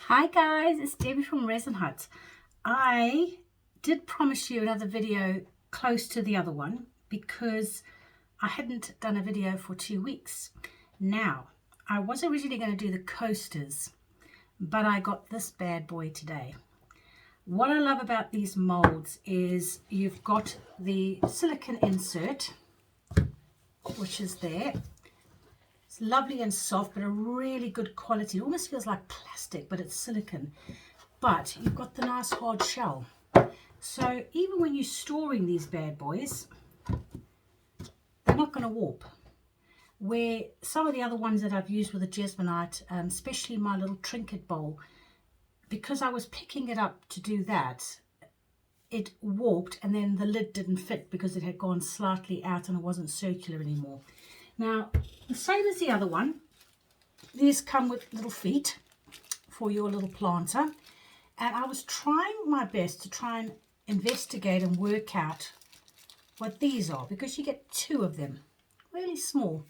Hi guys, it's Debbie from Resin Hut. I did promise you another video close to the other one because I hadn't done a video for 2 weeks. Now, I was originally going to do the coasters, but I got this bad boy today. What I love about these molds is you've got the silicone insert, which is there. It's lovely and soft, but a really good quality. It almost feels like plastic, but it's silicone. But you've got the nice hard shell. So even when you're storing these bad boys, they're not going to warp. Where some of the other ones that I've used with the Jesmonite, especially my little trinket bowl, because I was picking it up to do that, it warped and then the lid didn't fit because it had gone slightly out and it wasn't circular anymore. Now, the same as the other one, these come with little feet for your little planter. And I was trying my best to try and investigate and work out what these are, because you get 2 of them, really small,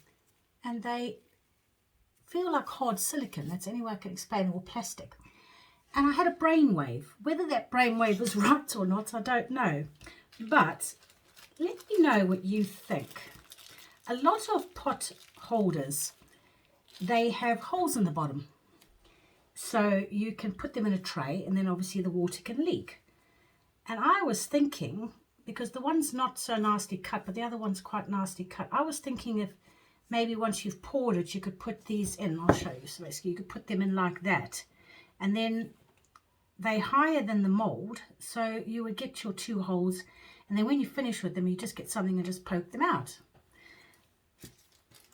and they feel like hard silicone. That's the only way I can explain it, or plastic. And I had a brainwave. Whether that brainwave was right or not, I don't know. But let me know what you think. A lot of pot holders, they have holes in the bottom. So you can put them in a tray and then obviously the water can leak. And I was thinking, because the one's not so nicely cut, but the other one's quite nicely cut, I was thinking if maybe once you've poured it, you could put these in. I'll show you. So basically you could put them in like that. And then they're higher than the mold, so you would get your 2 holes. And then when you finish with them, you just get something and just poke them out.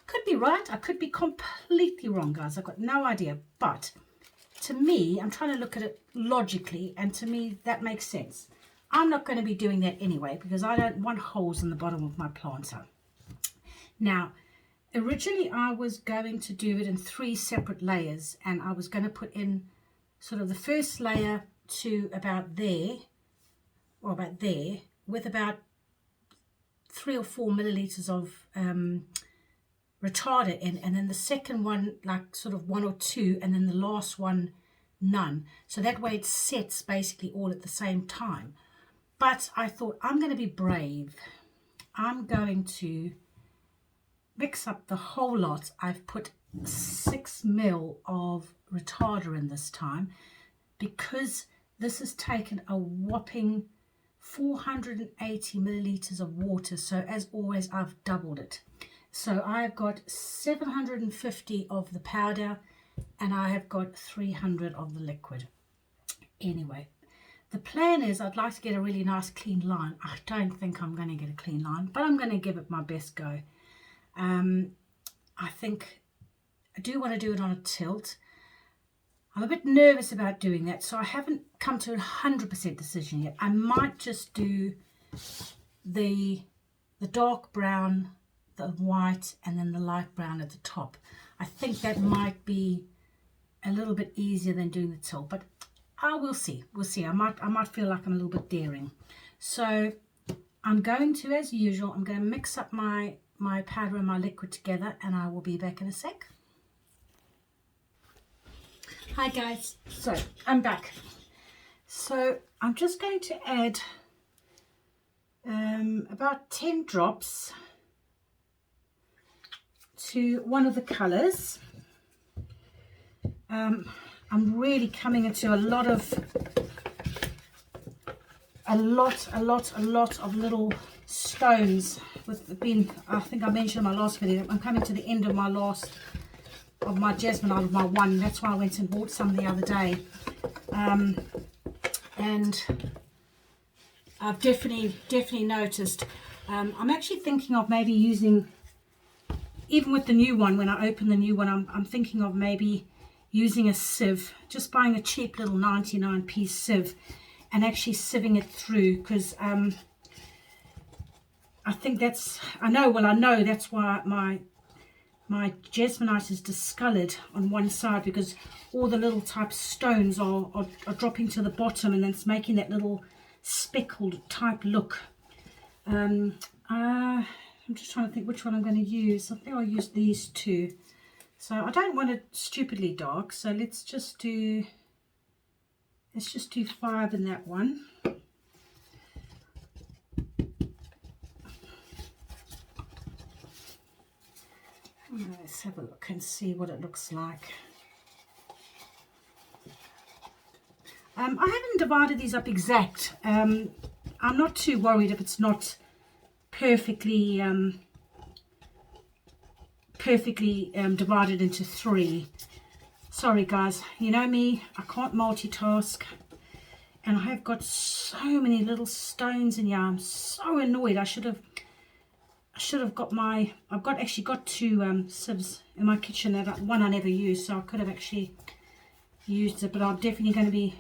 Could be right, I could be completely wrong, guys. I've got no idea. But to me, I'm trying to look at it logically, and to me that makes sense. I'm not going to be doing that anyway because I don't want holes in the bottom of my planter. Now, originally I was going to do it in 3 separate layers, and I was going to put in sort of the first layer to about there, or about there, with about 3 or 4 milliliters of retarder in, and then the second one like sort of 1 or 2, and then the last one none. So that way it sets basically all at the same time. But I thought, I'm going to be brave. I'm going to mix up the whole lot. I've put 6 ml of retarder in this time, because this has taken a whopping 480 milliliters of water. So as always, I've doubled it. So I've got 750 of the powder and I have got 300 of the liquid. Anyway, the plan is I'd like to get a really nice clean line. I don't think I'm going to get a clean line, but I'm going to give it my best go. I think I do want to do it on a tilt. I'm a bit nervous about doing that, so I haven't come to a 100% decision yet. I might just do the dark brown, the white, and then the light brown at the top. I think that might be a little bit easier than doing the tilt, but we'll see. We'll see. I might feel like I'm a little bit daring. So I'm going to, as usual, I'm going to mix up my powder and my liquid together, and I will be back in a sec. Hi guys, so I'm back. So I'm just going to add about 10 drops to one of the colors. I'm really coming into a lot of little stones with being, I think I mentioned in my last video, I'm coming to the end of my jasmine out of my one. That's why I went and bought some the other day. And I've definitely noticed. I'm actually thinking of maybe using, even with the new one, when I open the new one, I'm thinking of maybe using a sieve, just buying a cheap little 99p sieve and actually sieving it through, because I think that's, I know that's why my Jesmonite is discolored on one side, because all the little type stones are dropping to the bottom, and then it's making that little speckled type look. I'm just trying to think which one I'm going to use. I think I'll use these 2. So I don't want it stupidly dark, so let's just do Let's just do 5 in that one. Let's have a look and see what it looks like. I haven't divided these up exact. I'm not too worried if it's not perfectly divided into 3. Sorry guys, you know me, I can't multitask, and I have got so many little stones in here. I'm so annoyed. I should have got my, actually got 2 sieves in my kitchen, that one I never used, so I could have actually used it, but I'm definitely going to be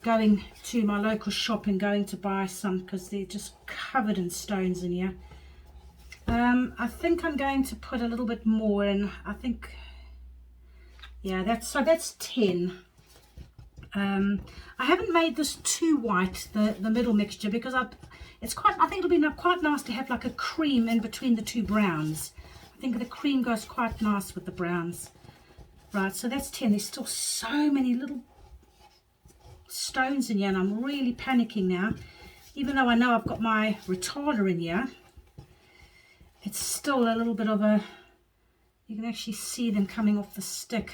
going to my local shop and going to buy some, because they're just covered in stones in here. I think I'm going to put a little bit more in. I think, yeah, that's 10. I haven't made this too white, the middle mixture, because I think it'll be quite nice to have like a cream in between the 2 browns. I think the cream goes quite nice with the browns. Right, so that's 10. There's still so many little stones in here, and I'm really panicking now. Even though I know I've got my retarder in here, it's still a little bit of a, you can actually see them coming off the stick.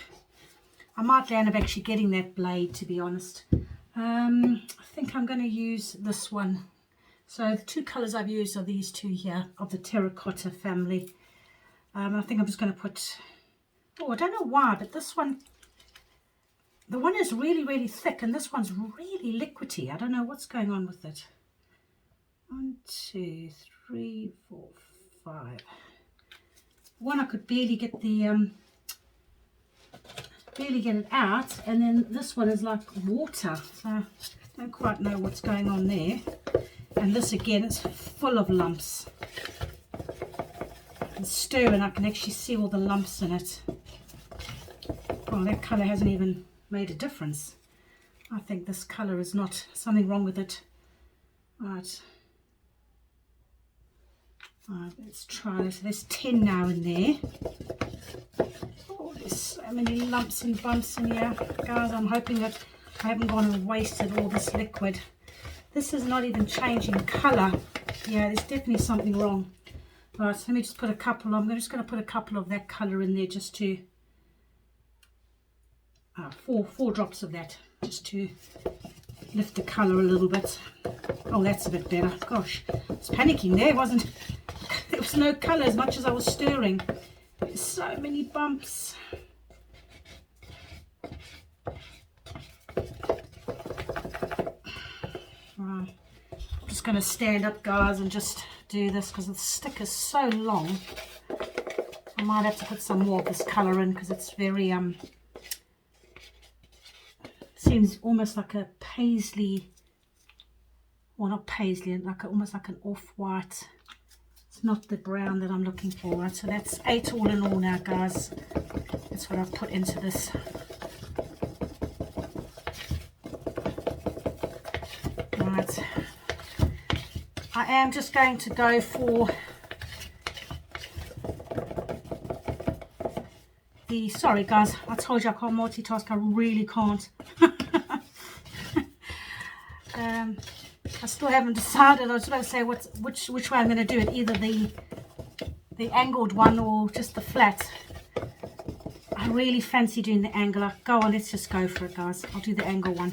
I might end up actually getting that blade, to be honest. I think I'm going to use this one. So the 2 colors I've used are these 2 here of the terracotta family. I think I'm just going to put, oh, I don't know why, but this one, the one is really thick, and this one's really liquidy. I don't know what's going on with it. 1, 2, 3, 4, 5. One I could barely get the barely get it out, and then this one is like water, so I don't quite know what's going on there. And this again is full of lumps. I can stir and I can actually see all the lumps in it. Oh, that colour hasn't even made a difference. I think this colour is not, something wrong with it. Right, let's try this. There's 10 now in there. Oh, there's so many lumps and bumps in here. Guys, I'm hoping that I haven't gone and wasted all this liquid. This is not even changing colour. Yeah, there's definitely something wrong. Right, so let me just put a couple, I'm just going to put a couple of that colour in there, just to, 4 drops of that, just to lift the colour a little bit. Oh, that's a bit better. Gosh, I was panicking there, wasn't there was no colour as much as I was stirring. There's so many bumps. Right, I'm just going to stand up, guys, and just do this, because the stick is so long. I might have to put some more of this colour in, because it's very seems almost like a paisley, well, not paisley, like almost like an off-white. It's not the brown that I'm looking for. Right, so that's 8 all in all now, guys. That's what I've put into this. Right, I am just going to go for the, sorry guys, I told you I can't multitask, I really can't. I still haven't decided. I was about to say which way I'm going to do it, either the angled one or just the flat. I really fancy doing the angular. Go on, let's just go for it, guys. I'll do the angle one.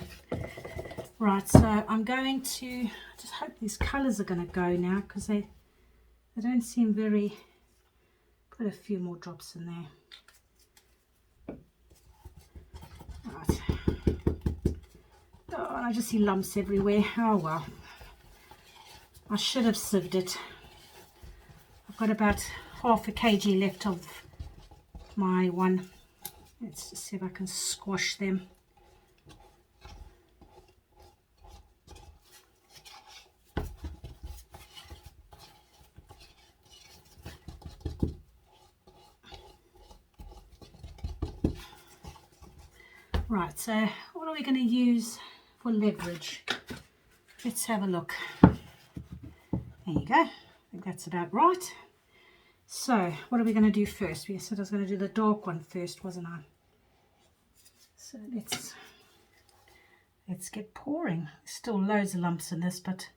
Right, so I'm going to just hope these colours are going to go now, because they don't seem very, put a few more drops in there. Right. Oh, I just see lumps everywhere. Oh well, I should have sieved it. I've got about half a kg left of my one. Let's just see if I can squash them. Right, so what are we going to use for leverage? Let's have a look. There you go. I think that's about right. So what are we going to do first? We said I was going to do the dark one first, wasn't I? So let's let's get pouring. There's still loads of lumps in this, but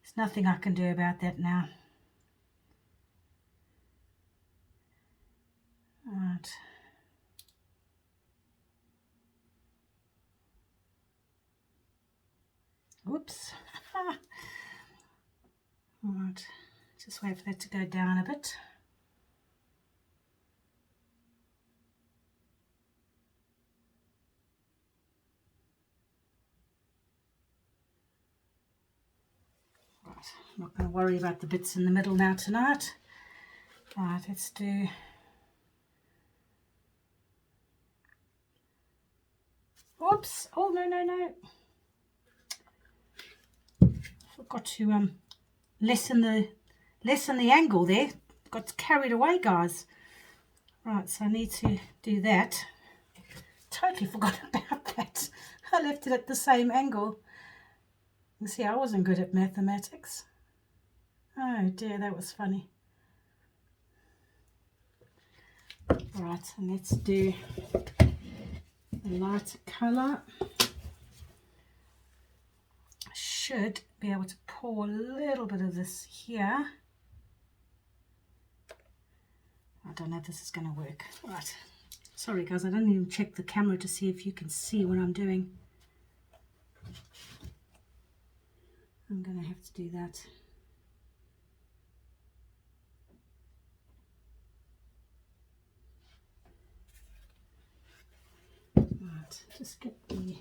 there's nothing I can do about that now. Right. Oops. Right. Just wait for that to go down a bit. Right. I'm not going to worry about the bits in the middle now tonight. Right, let's do... Oops. Oh, no. Forgot to lessen the angle there. Got carried away, guys. Right, so I need to do that. Totally forgot about that. I left it at the same angle. You see, I wasn't good at mathematics. Oh dear, that was funny. Right, and let's do a lighter colour. I should be able to pour a little bit of this here. I don't know if this is going to work. Right. Sorry guys, I don't even check the camera to see if you can see what I'm doing. I'm going to have to do that. Right, just get the...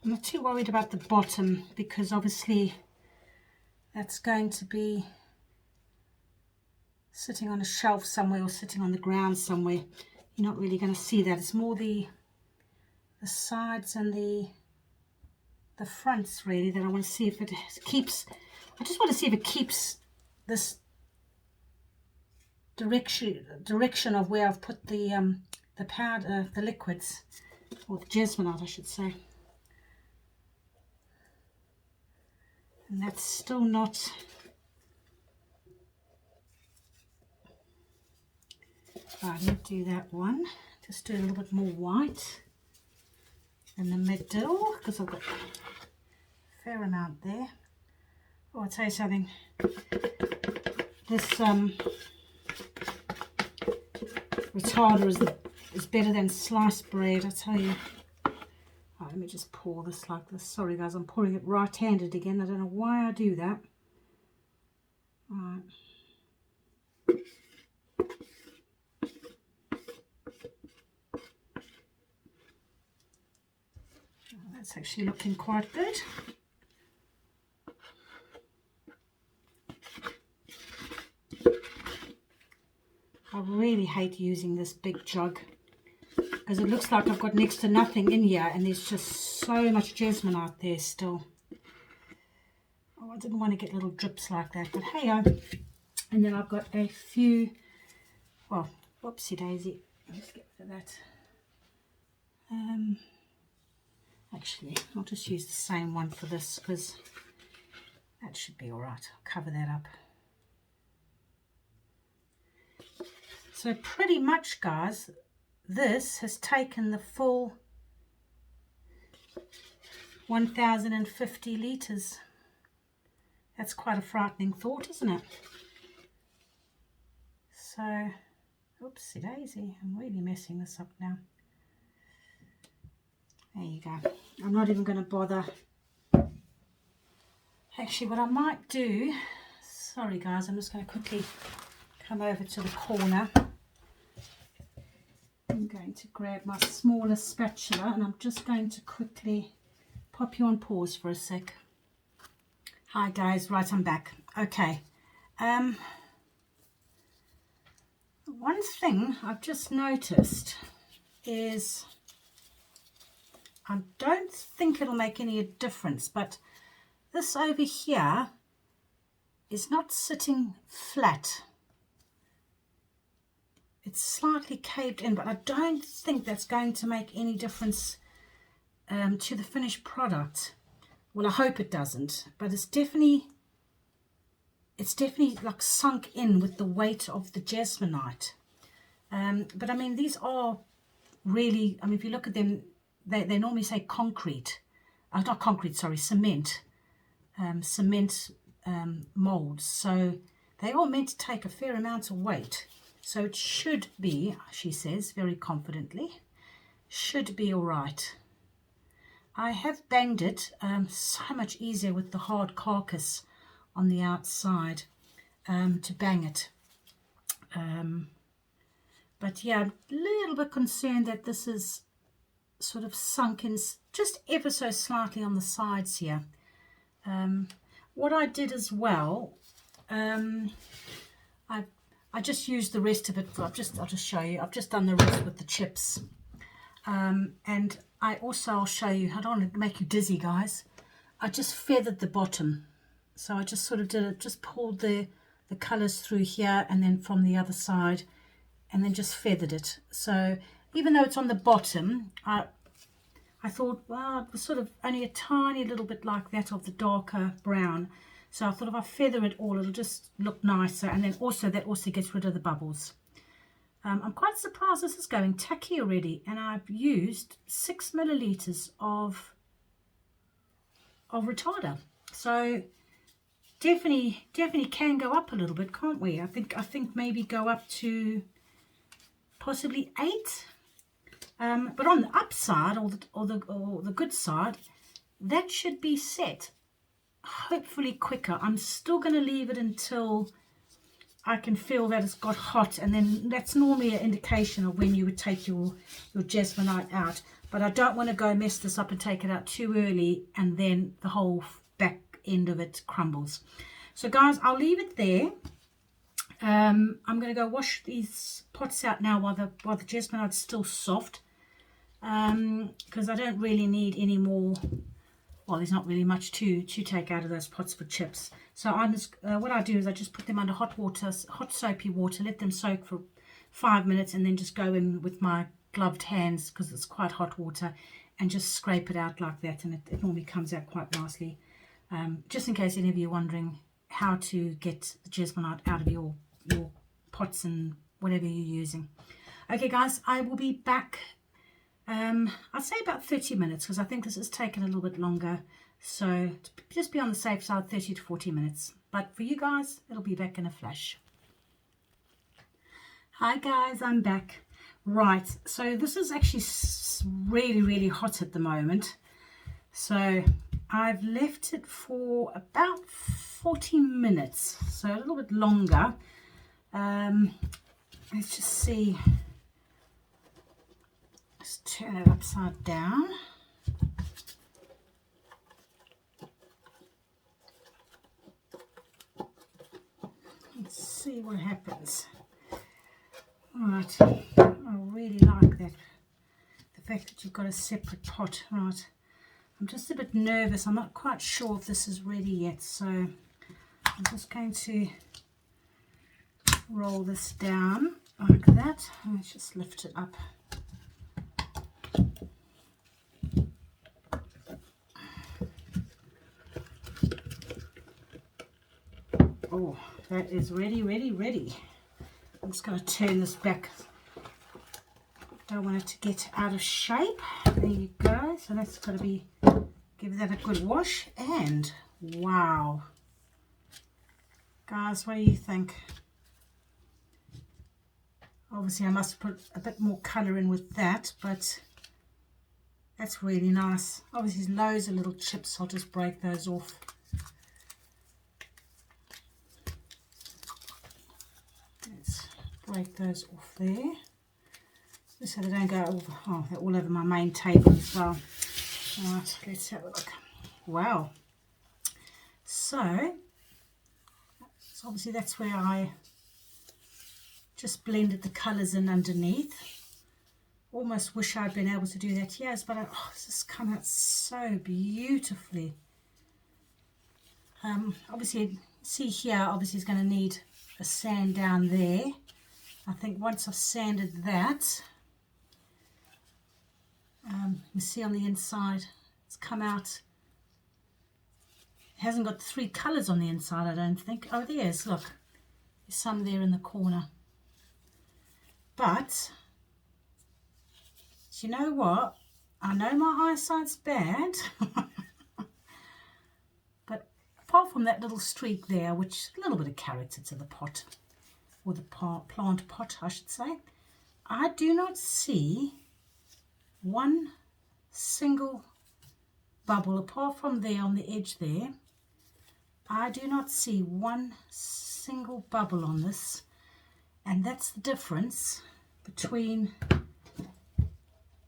I'm not too worried about the bottom because obviously that's going to be sitting on a shelf somewhere or sitting on the ground somewhere. You're not really going to see that. It's more the sides and the fronts really that I want to see if it keeps. I just want to see if it keeps this direction of where I've put the powder, the liquids, or the jasmonite I should say. And that's still not... Right, I'm going to do that one. Just do a little bit more white in the middle because I've got a fair amount there. Oh, I'll tell you something. This retarder is better than sliced bread, I tell you. Right, let me just pour this like this. Sorry guys, I'm pouring it right-handed again. I don't know why I do that. Right. That's actually looking quite good. I really hate using this big jug because it looks like I've got next to nothing in here and there's just so much jasmonite there still. Oh, I didn't want to get little drips like that, but hey-o. And then I've got a few, well, whoopsie daisy. Let's get rid of that. Actually, I'll just use the same one for this because that should be all right. I'll cover that up. So pretty much, guys, this has taken the full 1,050 litres. That's quite a frightening thought, isn't it? So, oopsie daisy, I'm really messing this up now. There you go. I'm not even going to bother. Actually, what I might do, sorry guys, I'm just going to quickly come over to the corner. I'm going to grab my smaller spatula and I'm just going to quickly pop you on pause for a sec. Hi guys, right, I'm back. Okay. One thing I've just noticed is I don't think it'll make any difference, but this over here is not sitting flat. it's slightly caved in, but I don't think that's going to make any difference to the finished product. Well, I hope it doesn't, but it's definitely like sunk in with the weight of the jasmonite. But I mean, these are really, I mean, if you look at them, they normally say concrete. Not concrete, sorry, cement. Cement molds. So they are meant to take a fair amount of weight. So it should be, she says very confidently, should be all right. I have banged it so much easier with the hard carcass on the outside to bang it. But yeah, I'm a little bit concerned that this is sort of sunk in just ever so slightly on the sides here. What I did as well, I just used the rest of it. I'll just show you. I've just done the rest with the chips. And I'll show you. I don't want to make you dizzy, guys. I just feathered the bottom. So I just sort of did it, just pulled the colours through here and then from the other side, and then just feathered it. So even though it's on the bottom, I thought, well, it was sort of only a tiny little bit like that of the darker brown. So I thought if I feather it all, it'll just look nicer. And then also, that also gets rid of the bubbles. I'm quite surprised this is going tacky already. And I've used 6 milliliters of retarder. So definitely can go up a little bit, can't we? I think maybe go up to possibly 8. But on the upside, or the good side, that should be set hopefully quicker. I'm still going to leave it until I can feel that it's got hot, and then that's normally an indication of when you would take your jasmonite out. But I don't want to go mess this up and take it out too early, and then the whole back end of it crumbles. So guys, I'll leave it there. I'm going to go wash these pots out now while the jasmonite's still soft, because I don't really need any more. Well, there's not really much to take out of those pots for chips. So I'm just, what I do is I just put them under hot water, hot soapy water, let them soak for 5 minutes, and then just go in with my gloved hands, because it's quite hot water, and just scrape it out like that, and it normally comes out quite nicely. Just in case any of you are wondering how to get the jasmonite out of your pots and whatever you're using. Okay guys, I will be back. I'd say about 30 minutes, because I think this has taken a little bit longer. So just be on the safe side, 30 to 40 minutes. But for you guys, it'll be back in a flash. Hi guys, I'm back. Right, so this is actually really hot at the moment. So I've left it for about 40 minutes, so a little bit longer. Let's just see. Let's turn it upside down. Let's see what happens. Right, I really like that. The fact that you've got a separate pot. Right, I'm just a bit nervous. I'm not quite sure if this is ready yet, so I'm just going to roll this down like that. Let's just lift it up. Oh, that is ready. I'm just going to turn this back. Don't want it to get out of shape. There you go. So that's got to be, give that a good wash. And wow, guys, what do you think? Obviously I must put a bit more colour in with that, but that's really nice. Obviously there's loads of little chips. I'll just break those off. Let's break those off there, just so they don't go over. Oh, they're all over my main table as well. Right, let's have a look. Wow. So obviously that's where I just blended the colours in underneath. Almost wish I'd been able to do that, yes, but this has come out so beautifully. Obviously, see here, obviously it's going to need a sand down there. I think once I've sanded that, you see on the inside, it's come out. It hasn't got 3 colours on the inside, I don't think. Oh, there's, look. There's some there in the corner. But, do you know what? I know my eyesight's bad. But apart from that little streak there, which a little bit of character to the pot, or the plant pot, I should say, I do not see one single bubble apart from there on the edge there. I do not see one single bubble on this, and that's the difference between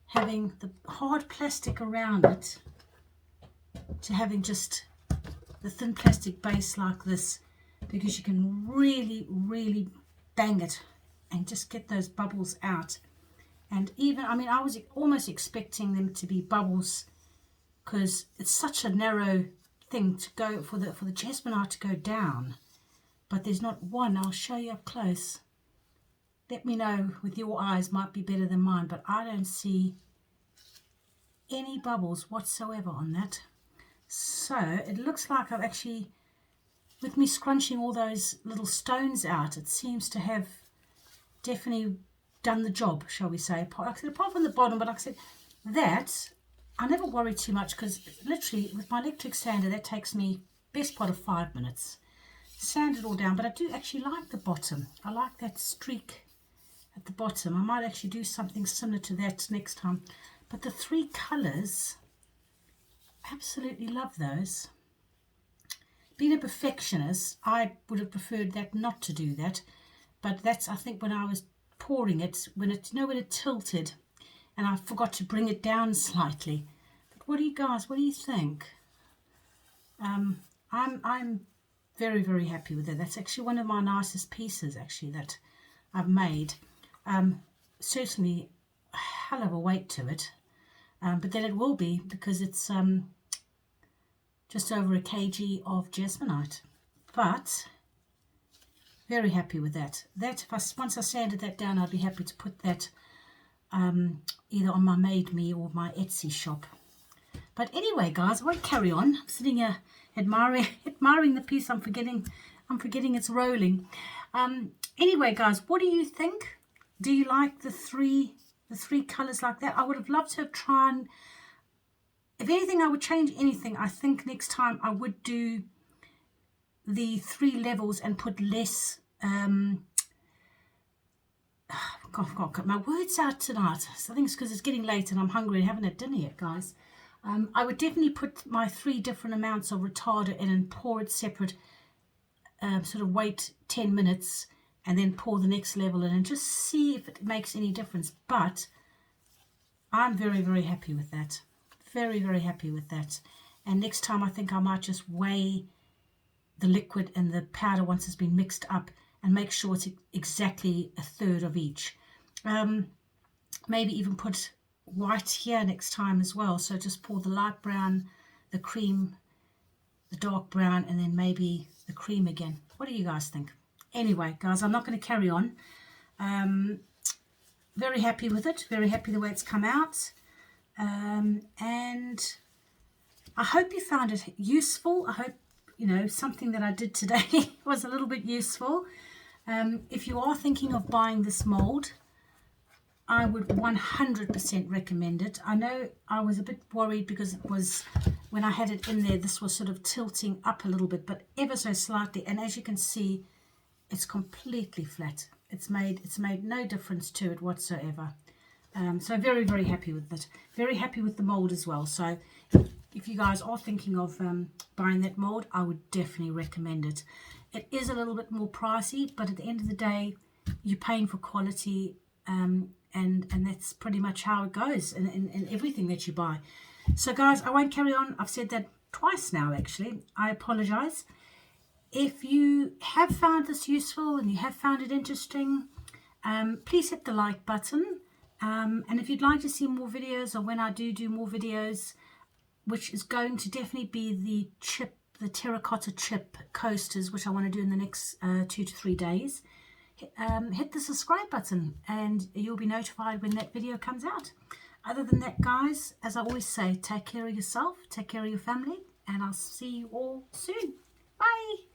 having the hard plastic around it to having just the thin plastic base like this, because you can really bang it and just get those bubbles out. And even, I mean, I was almost expecting them to be bubbles because it's such a narrow thing to go for the jasmonite to go down, but there's not one. I'll show you up close. Let me know with your eyes, might be better than mine, but I don't see any bubbles whatsoever on that. So it looks like I've actually, with me scrunching all those little stones out, it seems to have definitely done the job, shall we say. Like I said, apart from the bottom, but like I said, that I never worry too much, because literally with my electric sander that takes me best part of 5 minutes. Sand it all down, but I do actually like the bottom. I like that streak at the bottom. I might actually do something similar to that next time. But the 3 colours, absolutely love those. Being a perfectionist, I would have preferred that not to do that, but that's, I think, when I was pouring it, when it, you know, when it tilted and I forgot to bring it down slightly. But what do you guys, what do you think? I'm very happy with it. That's actually one of my nicest pieces actually that I've made. Certainly a hell of a weight to it, but then it will be, because it's just over a kg of jasmonite. But very happy with that. That if once I sanded that down, I'd be happy to put that either on my Made Me or my Etsy shop. But anyway, guys, I won't carry on. I'm sitting here admiring the piece. I'm forgetting it's rolling. Anyway, guys, what do you think? Do you like the three colors like that? I would have loved to have tried. If anything, I would change anything. I think next time I would do the 3 levels and put less. I've got my words out tonight. So I think it's because it's getting late and I'm hungry and haven't had dinner yet, guys. I would definitely put my 3 different amounts of retarder in and pour it separate. Sort of wait 10 minutes and then pour the next level in and just see if it makes any difference. But I'm very happy with that. Very happy with that. And next time I think I might just weigh the liquid and the powder once it's been mixed up and make sure it's exactly a third of each. Maybe even put white here next time as well. So just pour the light brown, the cream, the dark brown, and then maybe the cream again. What do you guys think? Anyway, guys, I'm not going to carry on. Very happy with it. Very happy the way it's come out. And I hope you found it useful. I hope, you know, something that I did today was a little bit useful. If you are thinking of buying this mold, I would 100% recommend it. I know I was a bit worried because it was, when I had it in there, this was sort of tilting up a little bit, but ever so slightly. And as you can see, it's completely flat. It's made no difference to it whatsoever. So very happy with it. Very happy with the mold as well. So if you guys are thinking of buying that mold, I would definitely recommend it. It is a little bit more pricey, but at the end of the day, you're paying for quality, and that's pretty much how it goes in everything that you buy. So guys, I won't carry on. I've said that twice now actually. I apologize. If you have found this useful and you have found it interesting, please hit the like button. And if you'd like to see more videos, or when I do more videos, which is going to definitely be the terracotta chip coasters, which I want to do in the next 2 to 3 days, hit the subscribe button and you'll be notified when that video comes out. Other than that, guys, as I always say, take care of yourself, take care of your family, and I'll see you all soon. Bye.